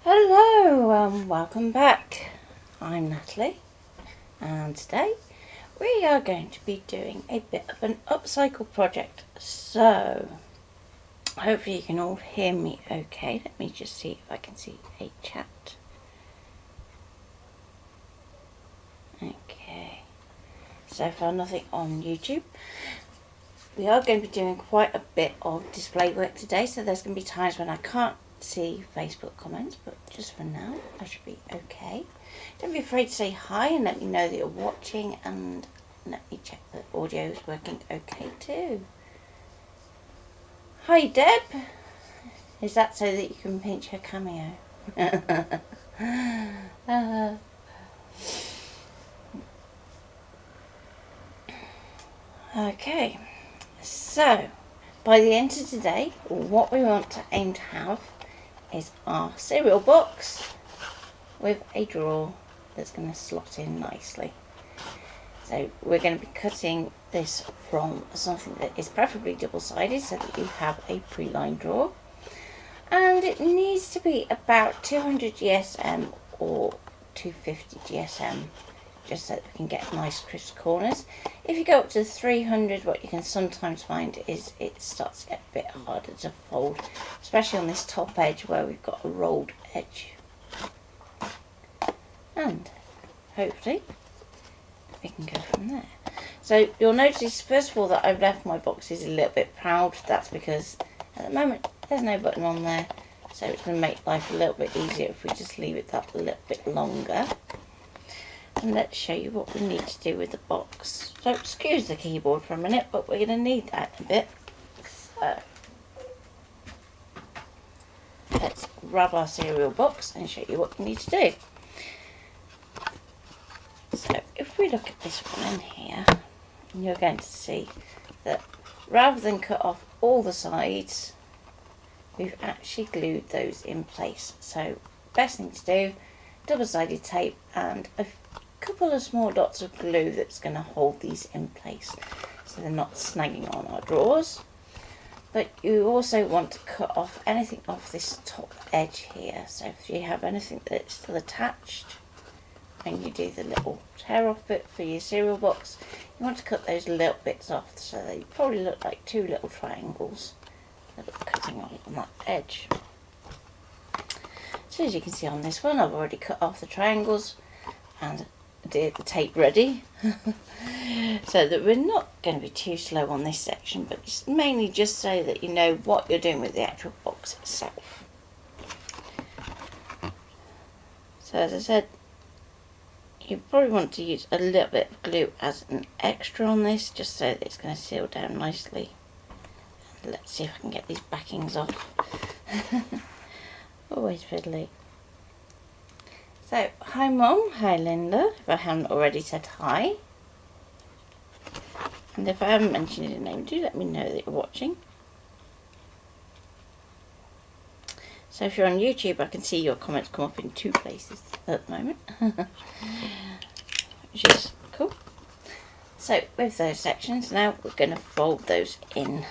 Hello and welcome back. I'm Natalie and today we are going to be doing a bit of an upcycle project. So hopefully you can all hear me okay. Let me just see if I can see a chat. Okay, so far nothing on YouTube. We are going to be doing quite a bit of display work today, so there's going to be times when I can't see Facebook comments, but just for now I should be okay. Don't be afraid to say hi and let me know that you're watching, and let me check that audio is working okay too. Hi Deb, is that so that you can pinch her cameo? Okay, so by the end of today what we want to aim to have is our cereal box with a drawer that's going to slot in nicely. So we're going to be cutting this from something that is preferably double-sided so that you have a pre-lined drawer, and it needs to be about 200 GSM or 250 GSM just so that we can get nice crisp corners. If you go up to 300, what you can sometimes find is it starts to get a bit harder to fold, especially on this top edge where we've got a rolled edge. And hopefully we can go from there. So you'll notice first of all that I've left my boxes a little bit proud. That's because at the moment there's no button on there, so it's going to make life a little bit easier if we just leave it that a little bit longer. And let's show you what we need to do with the box. So excuse the keyboard for a minute, but we're going to need that in a bit. So let's grab our cereal box and show you what we need to do. So if we look at this one in here, you're going to see that rather than cut off all the sides, we've actually glued those in place. So best thing to do, double-sided tape and a couple of small dots of glue that's going to hold these in place so they're not snagging on our drawers. But you also want to cut off anything off this top edge here. So if you have anything that's still attached and you do the little tear off bit for your cereal box, you want to cut those little bits off so they probably look like two little triangles that are cutting on that edge. So as you can see on this one, I've already cut off the triangles and the tape ready so that we're not going to be too slow on this section, but it's mainly just so that you know what you're doing with the actual box itself. So as I said, you probably want to use a little bit of glue as an extra on this, just so that it's going to seal down nicely. Let's see if I can get these backings off. Always fiddly. So, hi Mum, hi Linda, if I haven't already said hi. And if I haven't mentioned your name, do let me know that you're watching. So if you're on YouTube, I can see your comments come up in two places at the moment, which is cool. So with those sections, now we're going to fold those in.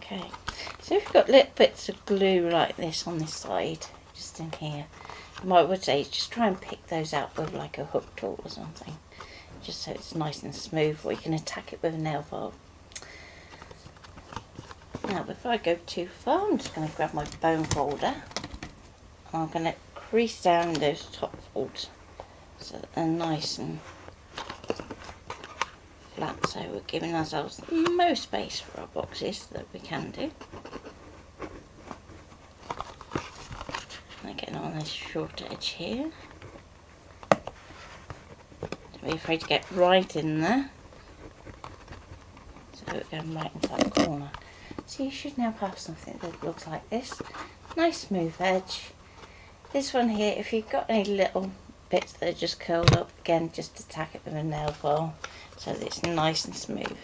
Okay, so if you've got little bits of glue like this on this side, just in here, what I would say is just try and pick those out with like a hook tool or something, just so it's nice and smooth, or you can attack it with a nail file. Now before I go too far, I'm just going to grab my bone folder and I'm going to crease down those top folds so that they're nice and flat, so we're giving ourselves the most space for our boxes that we can do. And getting on this short edge here. Don't be afraid to get right in there. So we're going right into that corner. So you should now have something that looks like this. Nice smooth edge. This one here, if you've got any little bits that are just curled up, again just attack it with a nail file so that it's nice and smooth.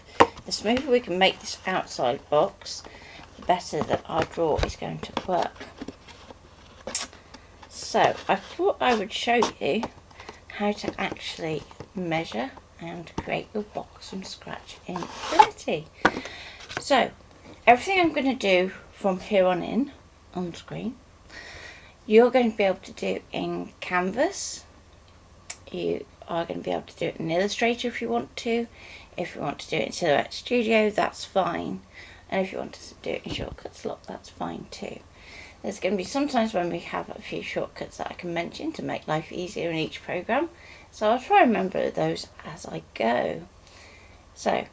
The smoother we can make this outside box, the better that our drawer is going to work. So I thought I would show you how to actually measure and create your box from scratch in Affinity. So everything I'm going to do from here on in on screen, you're going to be able to do in Canvas. You are going to be able to do it in Illustrator if you want to. If you want to do it in Silhouette Studio, that's fine. And if you want to do it in Shortcuts Lock, that's fine too. There's going to be some times when we have a few shortcuts that I can mention to make life easier in each program. So I'll try and remember those as I go. So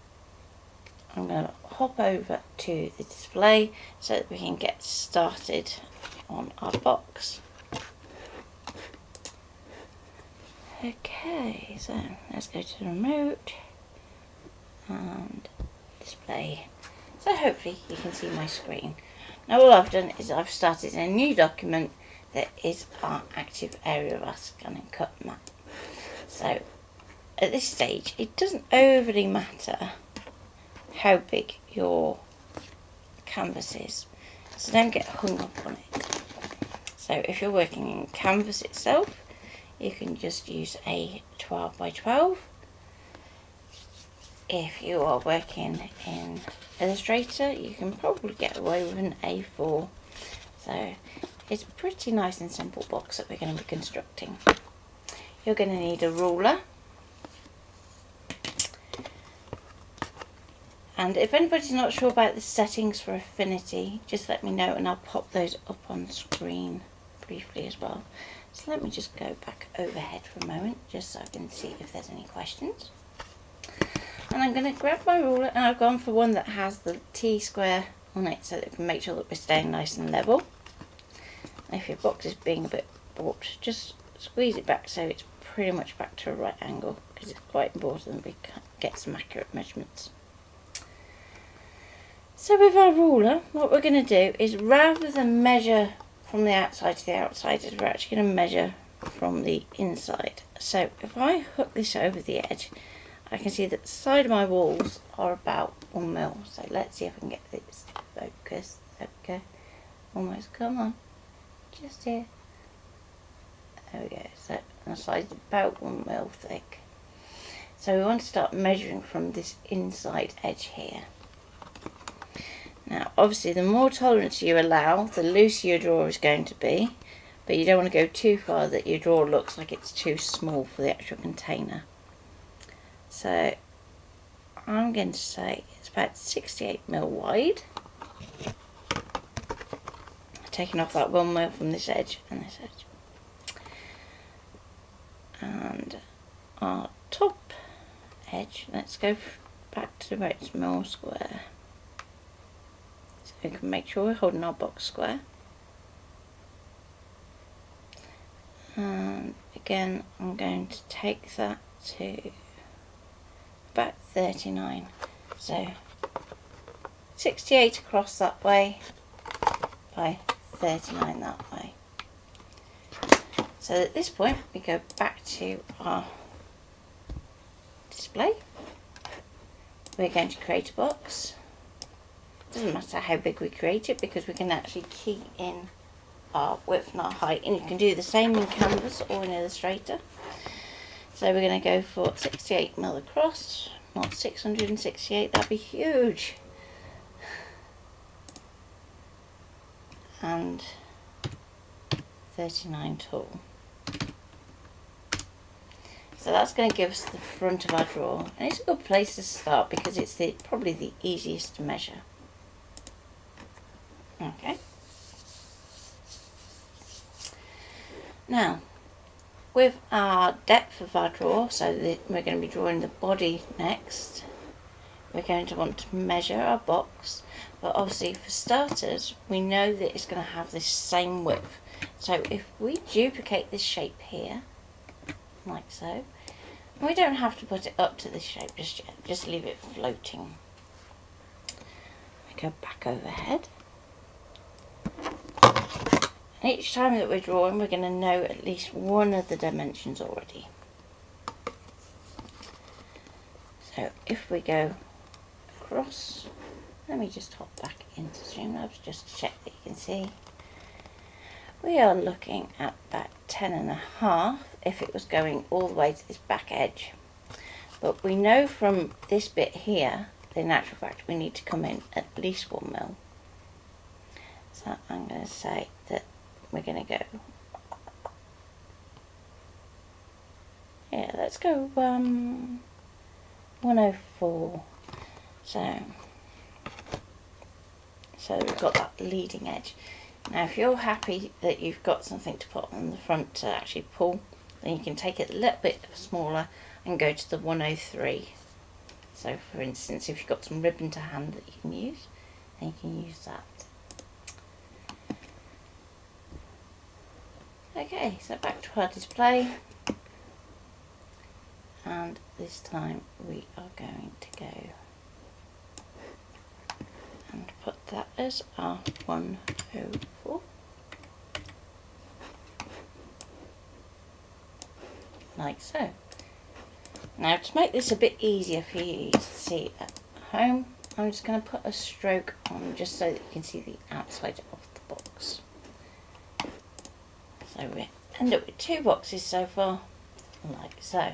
I'm going to hop over to the display so that we can get started on our box. Okay, so let's go to the remote and display. So hopefully you can see my screen. Now all I've done is I've started a new document that is our active area of our scan and cut map. So at this stage it doesn't overly matter how big your canvas is, so don't get hung up on it. So if you're working in Canvas itself, you can just use a 12 by 12. If you are working in Illustrator, you can probably get away with an A4. So it's a pretty nice and simple box that we're going to be constructing. You're going to need a ruler. And if anybody's not sure about the settings for Affinity, just let me know and I'll pop those up on screen briefly as well. So let me just go back overhead for a moment, just so I can see if there's any questions. And I'm going to grab my ruler, and I've gone for one that has the T-square on it so that we can make sure that we're staying nice and level. And if your box is being a bit warped, just squeeze it back so it's pretty much back to a right angle, because it's quite important that we get some accurate measurements. So with our ruler, what we're going to do is, rather than measure from the outside to the outside, we're actually going to measure from the inside. So if I hook this over the edge, I can see that the side of my walls are about 1 mil. So let's see if I can get this to focus. Okay, almost, come on, just here. There we go. So the side's about 1 mil thick. So we want to start measuring from this inside edge here. Now obviously the more tolerance you allow, the looser your drawer is going to be, but you don't want to go too far that your drawer looks like it's too small for the actual container. So I'm going to say it's about 68 mil wide, taking off that 1 mil from this edge and this edge. And our top edge, let's go back to where it's more square. So we can make sure we're holding our box square. And again, I'm going to take that to about 39. So 68 across that way by 39 that way. So at this point we go back to our display. We're going to create a box. Doesn't matter how big we create it, because we can actually key in our width and our height, and you can do the same in Canvas or in Illustrator. So we're going to go for 68 mil across, not 668, that'd be huge. And 39 tall. So that's going to give us the front of our drawer, and it's a good place to start because it's probably the easiest to measure. Okay. Now, with our depth of our drawer, so that we're going to be drawing the body next, we're going to want to measure our box, but obviously for starters we know that it's going to have this same width. So if we duplicate this shape here, like so, we don't have to put it up to this shape just yet, just leave it floating. We go back overhead. Each time that we're drawing, we're going to know at least one of the dimensions already. So if we go across, let me just hop back into Streamlabs just to check that you can see. we are looking at about 10.5 if it was going all the way to this back edge. But we know from this bit here, in actual fact, we need to come in at least 1 mil. So I'm going to say that we're going to go, yeah, let's go 104. So we've got that leading edge. Now if you're happy that you've got something to put on the front to actually pull, then you can take it a little bit smaller and go to the 103. So for instance, if you've got some ribbon to hand that you can use, then you can use that. Okay, so back to our display, and this time we are going to go and put that as our 104, like so. Now to make this a bit easier for you to see at home, I'm just going to put a stroke on just so that you can see the outside of the box. So we end up with 2 boxes so far, like so.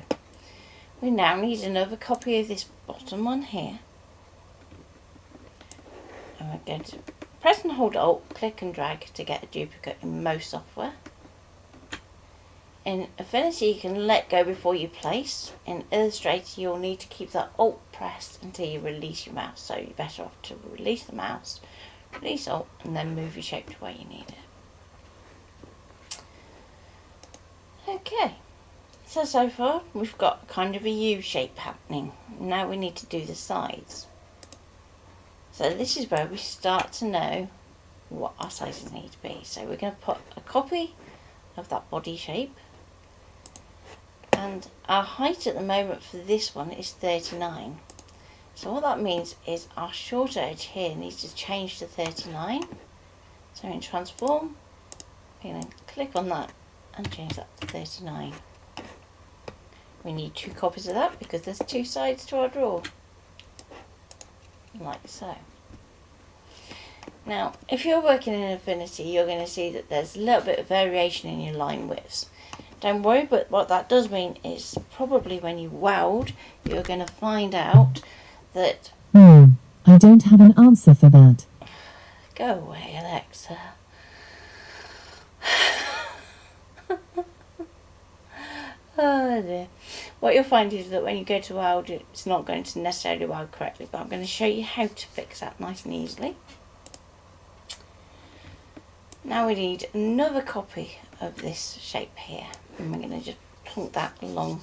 We now need another copy of this bottom one here. And we're going to press and hold Alt, click and drag to get a duplicate in most software. In Affinity you can let go before you place. In Illustrator you'll need to keep that Alt pressed until you release your mouse. So you're better off to release the mouse, release Alt, and then move your shape to where you need it. Okay, so far we've got kind of a U shape happening. Now we need to do the sides. So this is where we start to know what our sizes need to be. So we're going to put a copy of that body shape, and our height at the moment for this one is 39. So what that means is our short edge here needs to change to 39. So in transform, we're going to click on that and change that to 39. We need 2 copies of that because there's 2 sides to our drawer, like so. Now if you're working in Affinity, you're going to see that there's a little bit of variation in your line widths. Don't worry, but what that does mean is probably when you weld, you're going to find out that... I don't have an answer for that. Go away, Alexa. Oh dear. What you'll find is that when you go to weld, it's not going to necessarily weld correctly, but I'm going to show you how to fix that nice and easily. Now we need another copy of this shape here, and we're going to just plonk that along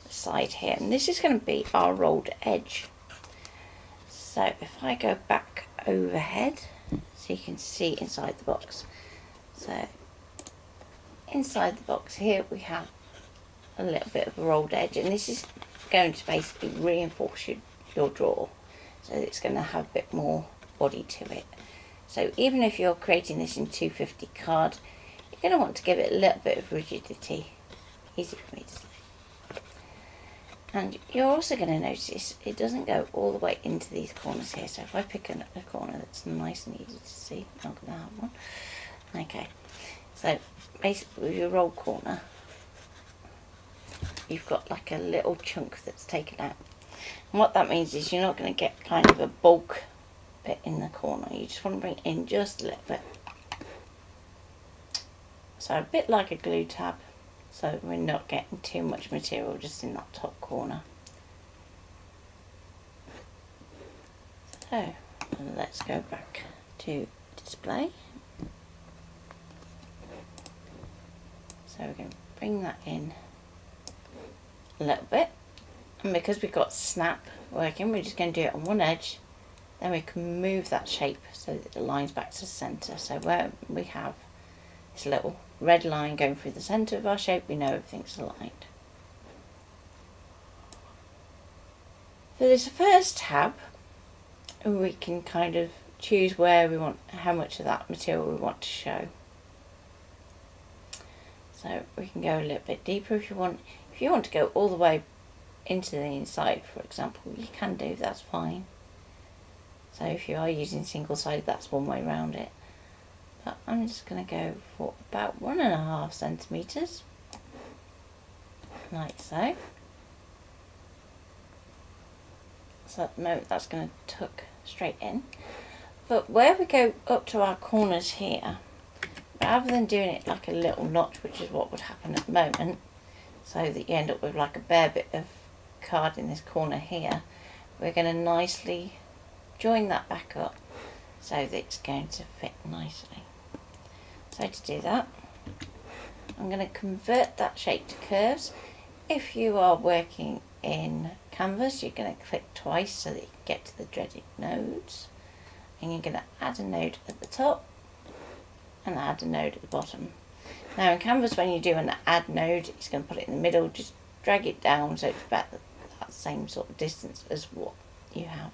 the side here, and this is going to be our rolled edge. So if I go back overhead so you can see inside the box. So inside the box here we have a little bit of a rolled edge, and this is going to basically reinforce your drawer, so it's going to have a bit more body to it. So even if you're creating this in 250 card, you're going to want to give it a little bit of rigidity. Easy for me to say. And you're also going to notice it doesn't go all the way into these corners here. So if I pick a corner that's nice and easy to see, not going to have one. Okay, so basically with your roll corner, you've got like a little chunk that's taken out. And what that means is you're not going to get kind of a bulk bit in the corner. You just want to bring it in just a little bit. So a bit like a glue tab, so we're not getting too much material just in that top corner. So let's go back to display. So we're going to bring that in a little bit, and because we've got snap working, we're just going to do it on one edge, then we can move that shape so that it aligns back to the centre. So where we have this little red line going through the centre of our shape, we know everything's aligned. For this first tab, we can kind of choose where we want, how much of that material we want to show. So we can go a little bit deeper if you want. If you want to go all the way into the inside, for example, you can do, that's fine. So if you are using single sided, that's one way around it. but I'm just going to go for about 1.5 centimetres, like so. So at the moment that's going to tuck straight in. But where we go up to our corners here, rather than doing it like a little notch, which is what would happen at the moment, so that you end up with like a bare bit of card in this corner here, we're going to nicely join that back up so that it's going to fit nicely. So to do that, I'm going to convert that shape to curves. If you are working in Canvas, you're going to click twice so that you get to the dreaded nodes, and you're going to add a node at the top and add a node at the bottom. Now in Canvas, when you do an add node, it's going to put it in the middle. Just drag it down so it's about that same sort of distance as what you have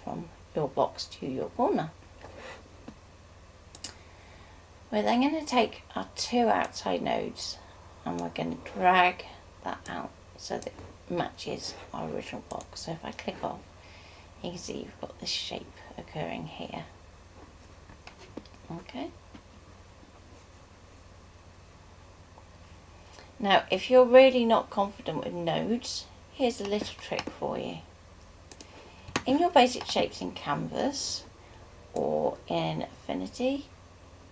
from your box to your corner. We're then going to take our 2 outside nodes and we're going to drag that out so that it matches our original box. So if I click off, you can see you've got this shape occurring here. Okay. Now if you're really not confident with nodes, here's a little trick for you. In your basic shapes in Canvas or in Affinity,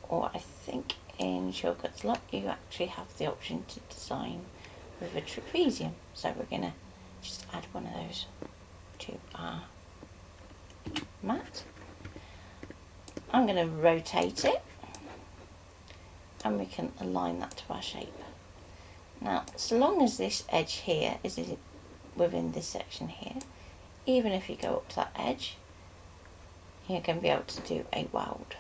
or I think in Shortcuts Lock, you actually have the option to design with a trapezium. So we're going to just add one of those to our mat. I'm going to rotate it and we can align that to our shape. Now, so long as this edge here is within this section here, even if you go up to that edge, you're going to be able to do a weld.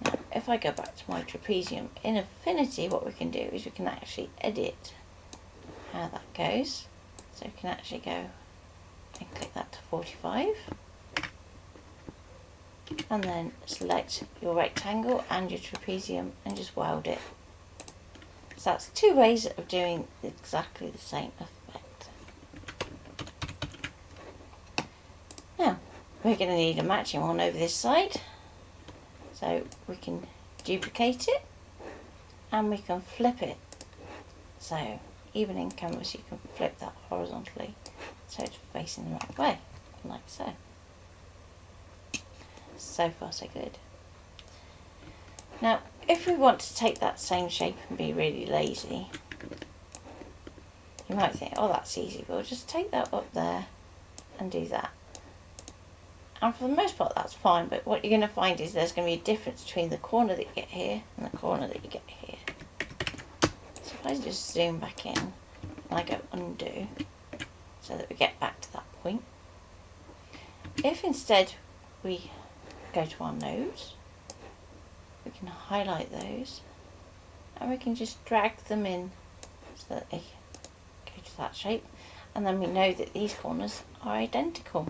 Now, if I go back to my trapezium, in Affinity what we can do is we can actually edit how that goes. So we can actually go and click that to 45 and then select your rectangle and your trapezium and just weld it. So that's 2 ways of doing exactly the same effect. Now we're going to need a matching one over this side. So we can duplicate it and we can flip it. So even in Canvas you can flip that horizontally so it's facing the right way, like so. So far so good. Now if we want to take that same shape and be really lazy, you might think, oh that's easy, we'll just take that up there and do that. And for the most part that's fine, but what you're going to find is there's going to be a difference between the corner that you get here and the corner that you get here. So if I just zoom back in and I go undo so that we get back to that point. If instead we go to our nodes, we can highlight those and we can just drag them in so that they go to that shape, and then we know that these corners are identical.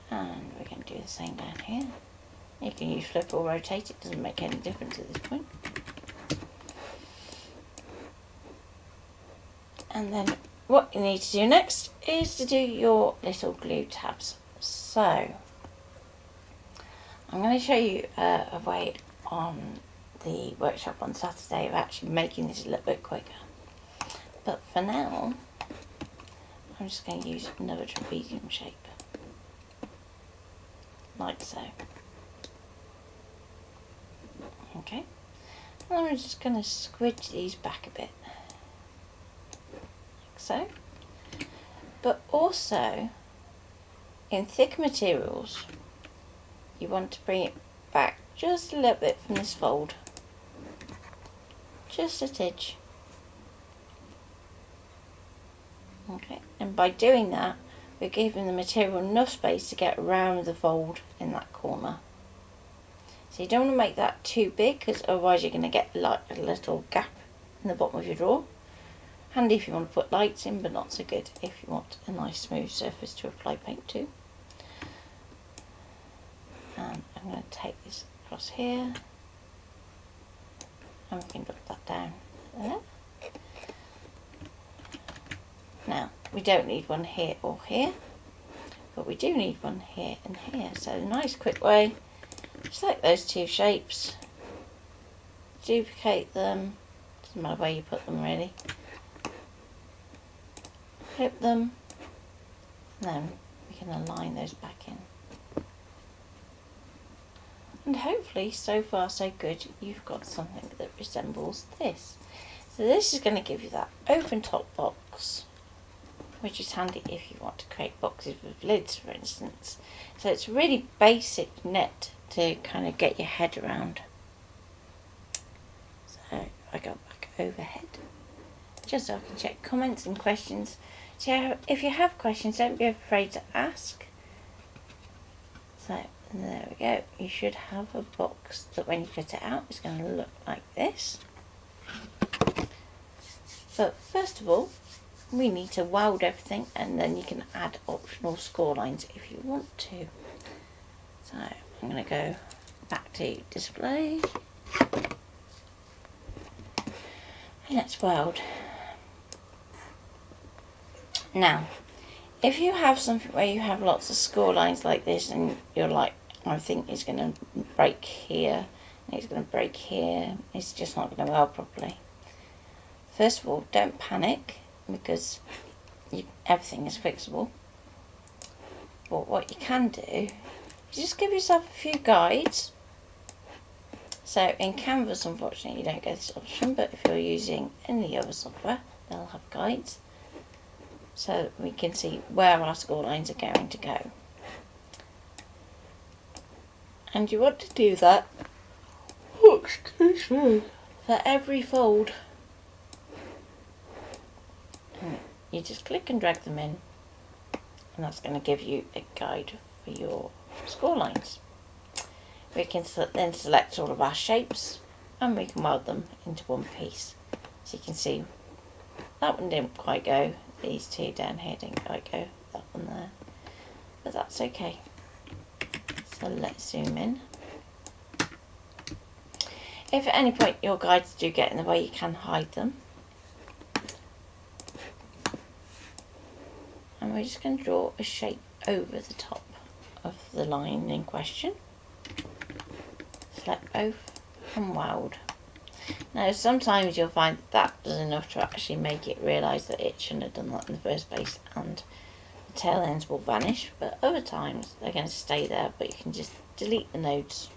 And we're going to do the same down here. You can use flip or rotate, it doesn't make any difference at this point. And then what you need to do next is to do your little glue tabs. So I'm going to show you a way on the workshop on Saturday of actually making this a little bit quicker. But for now, I'm just going to use another trapezium shape, like so. Okay, and I'm just going to squidge these back a bit, like so. But also, in thick materials, you want to bring it back just a little bit from this fold, just a tidge. Okay, and by doing that, we're giving the material enough space to get around the fold in that corner. So you don't want to make that too big, because otherwise you're going to get like a little gap in the bottom of your drawer. Handy if you want to put lights in, but not so good if you want a nice smooth surface to apply paint to. And I'm going to take this across here, and we can drop that down there. Now we don't need one here or here, but we do need one here and here. So a nice quick way, select those two shapes, duplicate them, doesn't matter where you put them really, flip them, and then we can align those back in. And hopefully, so far so good, you've got something that resembles this. So this is going to give you that open top box, which is handy if you want to create boxes with lids, for instance. So it's a really basic net to kind of get your head around. So I go back overhead, just so I can check comments and questions. So if you have questions, don't be afraid to ask. So there we go. You should have a box that when you cut it out is going to look like this. But first of all, we need to weld everything, and then you can add optional score lines if you want to. So I'm going to go back to display. And let's weld. Now, if you have something where you have lots of score lines like this and you're like, I think it's going to break here, and it's going to break here, it's just not going to weld properly. First of all, don't panic, because everything is fixable. But what you can do is just give yourself a few guides. So in Canvas, unfortunately, you don't get this option, but if you're using any other software, they'll have guides. So we can see where our score lines are going to go. And you want to do that, excuse me, for every fold. And you just click and drag them in, and that's going to give you a guide for your score lines. We can then select all of our shapes, and we can weld them into one piece. So you can see that one didn't quite go, these two down here didn't quite go, that one there, but that's okay. So let's zoom in. If at any point your guides do get in the way, you can hide them. And we're just going to draw a shape over the top of the line in question. Select both and weld. Now sometimes you'll find that does enough to actually make it realise that it shouldn't have done that in the first place, and the tail ends will vanish, but other times they're going to stay there, but you can just delete the nodes.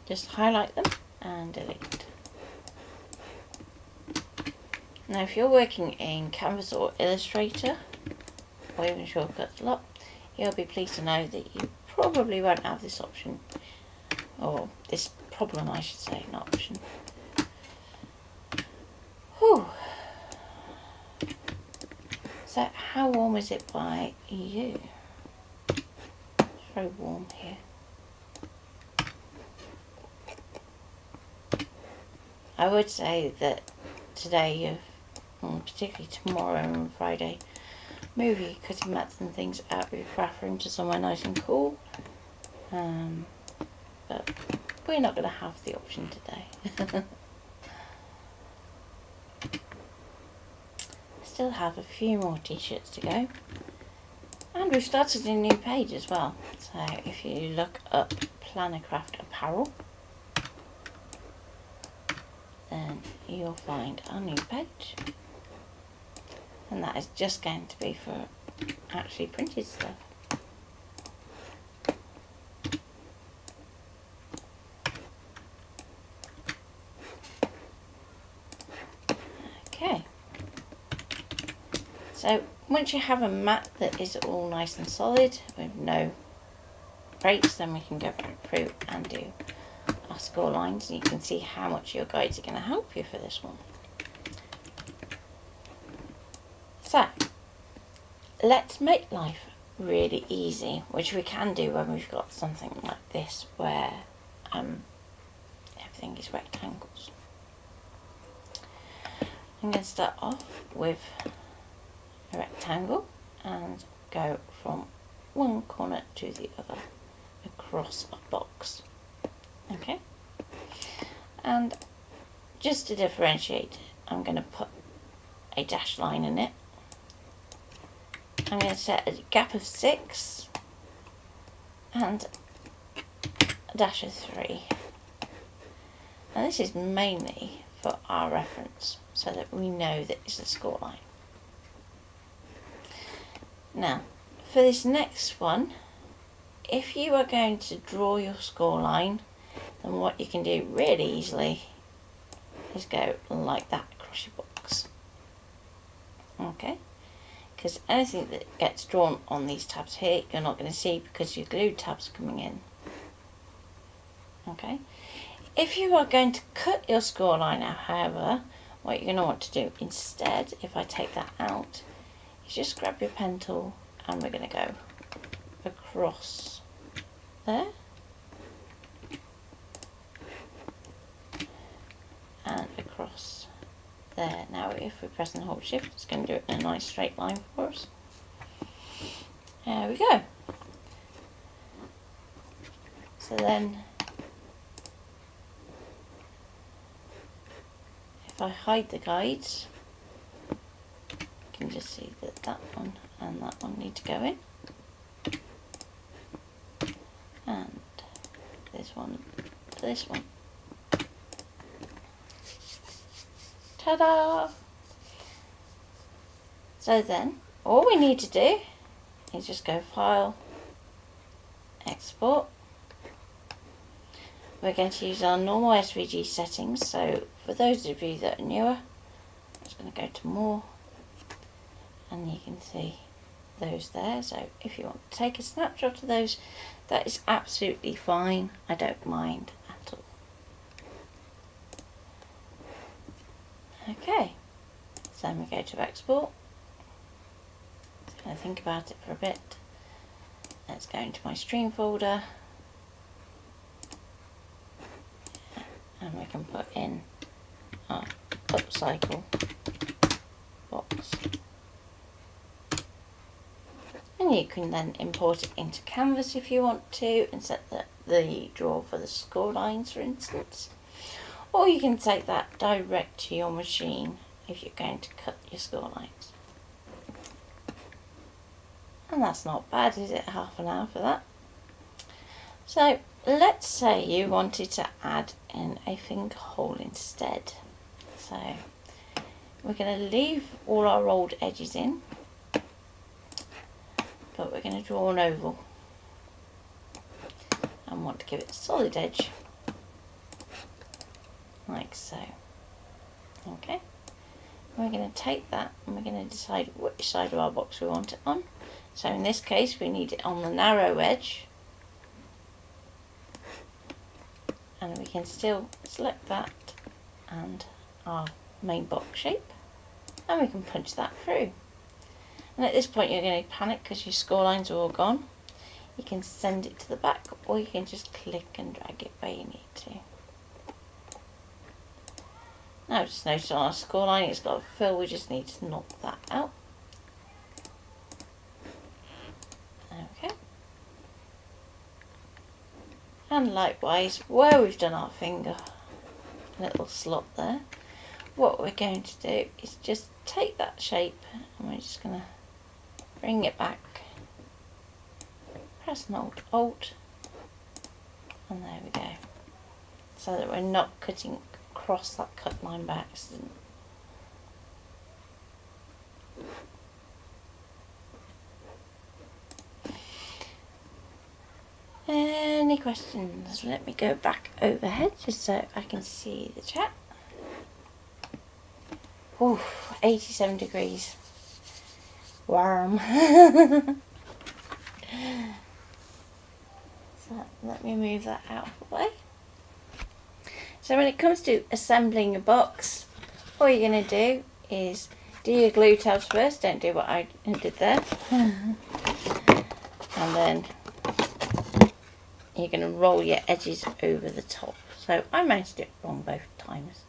Just highlight them and delete. Now if you're working in Canvas or Illustrator, or even Shortcuts a lot, you'll be pleased to know that you probably won't have this option, or this problem I should say, not option. Whew. So how warm is it by you? It's very warm here. I would say that today, particularly tomorrow and Friday, move your cutting mats and things out of your craft room to somewhere nice and cool. But we're not going to have the option today. Still have a few more t-shirts to go. And we've started a new page as well. So if you look up Plannercraft Apparel, then you'll find our new page. And that is just going to be for actually printed stuff. Okay. So once you have a mat that is all nice and solid with no breaks, then we can go back through and do our score lines, and you can see how much your guides are going to help you for this one. So let's make life really easy, which we can do when we've got something like this where everything is rectangles. I'm going to start off with a rectangle and go from one corner to the other across a box. Okay, And just to differentiate it, I'm going to put a dash line in it. I'm going to set a gap of 6 and a dash of 3. And this is mainly for our reference, so that we know that it's a score line. Now, for this next one, if you are going to draw your score line, then what you can do really easily is go like that across your box. Okay, because anything that gets drawn on these tabs here, you're not going to see because your glue tabs are coming in. Okay, if you are going to cut your score line out, however, what you're going to want to do instead, if I take that out, is just grab your pen tool and we're going to go across there and across there. Now if we press and hold shift, it's going to do it in a nice straight line for us. There we go. So then if I hide the guides, you can just see that that one and that one need to go in, and this one to this one. Ta-da! So then all we need to do is just go File, Export. We're going to use our normal SVG settings, so for those of you that are newer, I'm just going to go to More, and you can see those there. So if you want to take a snapshot of those, that is absolutely fine. I don't mind at all. Okay, so then we go to Export. Just going to think about it for a bit. Let's go into my stream folder, and we can put in our Upcycle box. And you can then import it into Canvas if you want to, and set the draw for the score lines, for instance. Or you can take that direct to your machine if you're going to cut your score lines. And that's not bad, is it? Half an hour for that. So let's say you wanted to add in a finger hole instead. So we're going to leave all our old edges in, but we're going to draw an oval and want to give it a solid edge like so. Okay, we're going to take that and we're going to decide which side of our box we want it on. So in this case we need it on the narrow edge, and we can still select that and our main box shape, and we can punch that through. And at this point you're going to panic because your score lines are all gone. You can send it to the back, or you can just click and drag it where you need to. Now just notice on our score line it's got a fill, we just need to knock that out. Okay. And likewise, where we've done our finger little slot there, what we're going to do is just take that shape and we're just going to bring it back, press and hold Alt, and there we go, so that we're not cutting across that cut line by accident. Any questions? Let me go back overhead just so I can see the chat. Ooh, 87 degrees. Warm. So let me move that out of the way. So when it comes to assembling a box, all you're going to do is do your glue tabs first. Don't do what I did there. And then you're going to roll your edges over the top. So I managed to do it wrong both times.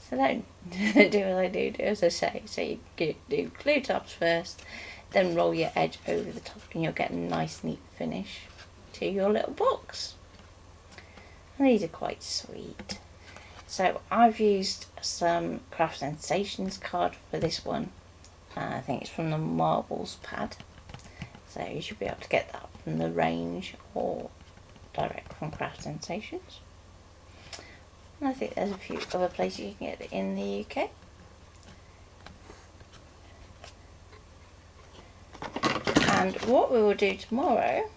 So don't do what I do as I say. So you do glue tabs first, then roll your edge over the top, and you'll get a nice neat finish to your little box. And these are quite sweet. So I've used some Craft Sensations card for this one. I think it's from the Marbles pad. So you should be able to get that from the range or direct from Craft Sensations. And I think there's a few other places you can get it in the UK. And what we will do tomorrow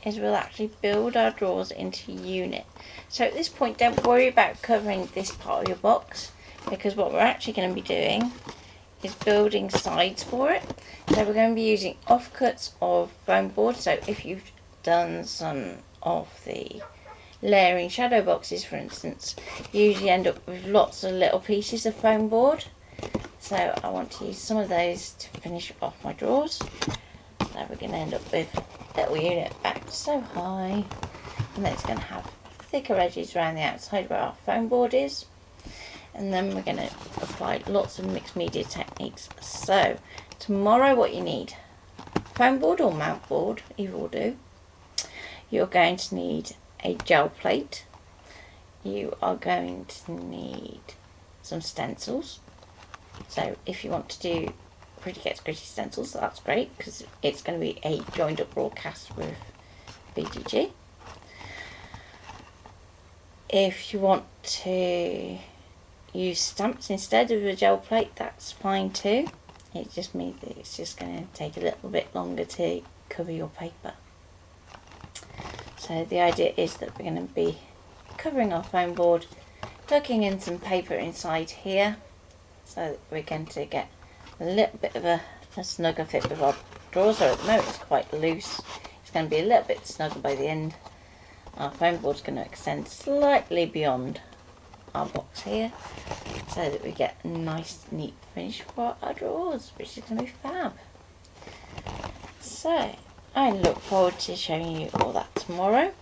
is we'll actually build our drawers into unit. So at this point, don't worry about covering this part of your box, because what we're actually going to be doing is building sides for it. So we're going to be using offcuts of foam board. So if you've done some of the layering shadow boxes, for instance, you usually end up with lots of little pieces of foam board. So I want to use some of those to finish off my drawers. So we're going to end up with a little unit back so high, and then it's going to have thicker edges around the outside where our foam board is. And then we're going to apply lots of mixed media techniques. So tomorrow what you need, foam board or mount board, either will do. You're going to need a gel plate. You are going to need some stencils. So if you want to do Pretty Gets Gritty stencils, that's great, because it's going to be a joined up broadcast with BGG. If you want to use stamps instead of a gel plate, that's fine too. It just means that it's just going to take a little bit longer to cover your paper. So the idea is that we're going to be covering our foam board, tucking in some paper inside here, so that we're going to get a little bit of a snugger fit with our drawers. So at the moment it's quite loose. It's going to be a little bit snugger by the end. Our foam board's going to extend slightly beyond our box here, so that we get a nice neat finish for our drawers, which is going to be fab. So I look forward to showing you all that tomorrow.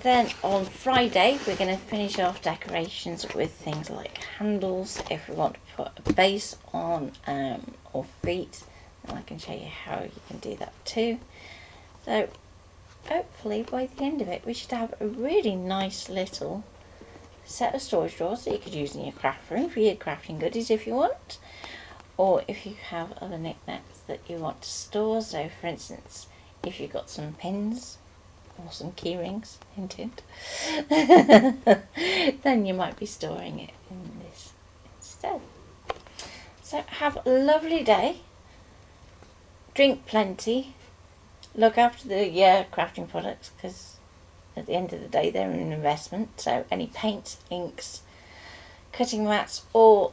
Then on Friday we're going to finish off decorations with things like handles if we want to put a base on, or feet, and I can show you how you can do that too. So hopefully by the end of it we should have a really nice little set of storage drawers that you could use in your craft room for your crafting goodies if you want, or if you have other knickknacks that you want to store. So for instance, if you've got some pins or some key rings, hint hint, then you might be storing it in this instead. So have a lovely day, drink plenty, look after the crafting products, because at the end of the day they're an investment. So any paints, inks, cutting mats or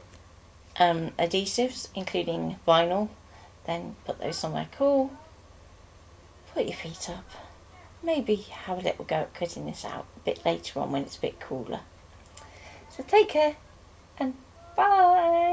adhesives, including vinyl, then put those somewhere cool, put your feet up, maybe have a little go at cutting this out a bit later on when it's a bit cooler. So take care and bye.